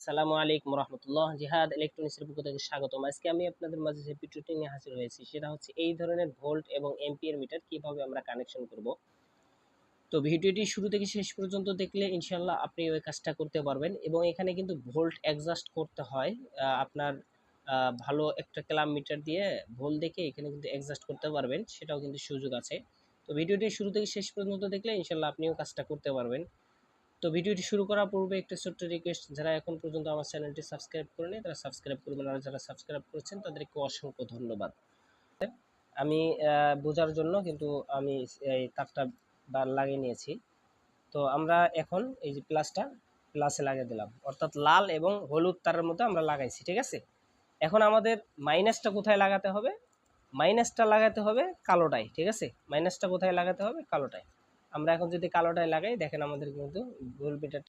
আসসালামু আলাইকুম রহমতুল্লাহ। জিহাদ ইলেকট্রনিক্সের পক্ষ থেকে স্বাগতম। আজকে আমি আপনাদের মাঝে যে ভিডিওটি নিয়ে হাজির হয়েছি সেটা হচ্ছে এই ধরনের ভোল্ট এবং এম্পিয়ার মিটার কিভাবে আমরা কানেকশন করব। তো ভিডিওটি শুরু থেকে শেষ পর্যন্ত দেখলে ইনশাল্লাহ আপনি ওই কাজটা করতে পারবেন। এবং এখানে কিন্তু ভোল্ট অ্যাডজাস্ট করতে হয়। আপনার ভালো একটা ক্লাম মিটার দিয়ে ভোল্ট দেখে এখানে কিন্তু অ্যাডজাস্ট করতে পারবেন, সেটাও কিন্তু সুযোগ আছে। তো ভিডিওটি শুরু থেকে শেষ পর্যন্ত দেখলে ইনশাল্লাহ আপনিও কাজটা করতে পারবেন। তো ভিডিওটি শুরু করার পূর্বে একটা ছোট্ট রিকোয়েস্ট, যারা এখন পর্যন্ত আমার চ্যানেলটি সাবস্ক্রাইব করেনি তারা সাবস্ক্রাইব করবেন, আর যারা সাবস্ক্রাইব করেছেন তাদেরকে অসংখ্য ধন্যবাদ। আমি বোঝার জন্য কিন্তু আমি এই তারটা লাগিয়ে নিয়েছি। তো আমরা এখন এই যে প্লাসে লাগিয়ে দিলাম, অর্থাৎ লাল এবং হলুদ তারের মধ্যে আমরা লাগাইছি, ঠিক আছে। এখন আমাদের মাইনাসটা কোথায় লাগাতে হবে? মাইনাসটা লাগাতে হবে কালোটায়, ঠিক আছে। মাইনাসটা কোথায় লাগাতে হবে? কালোটায়। আমরা এখন যদি কালোটায় লাগাই, দেখেন আমাদের কিন্তু ভোল্টমিটারটা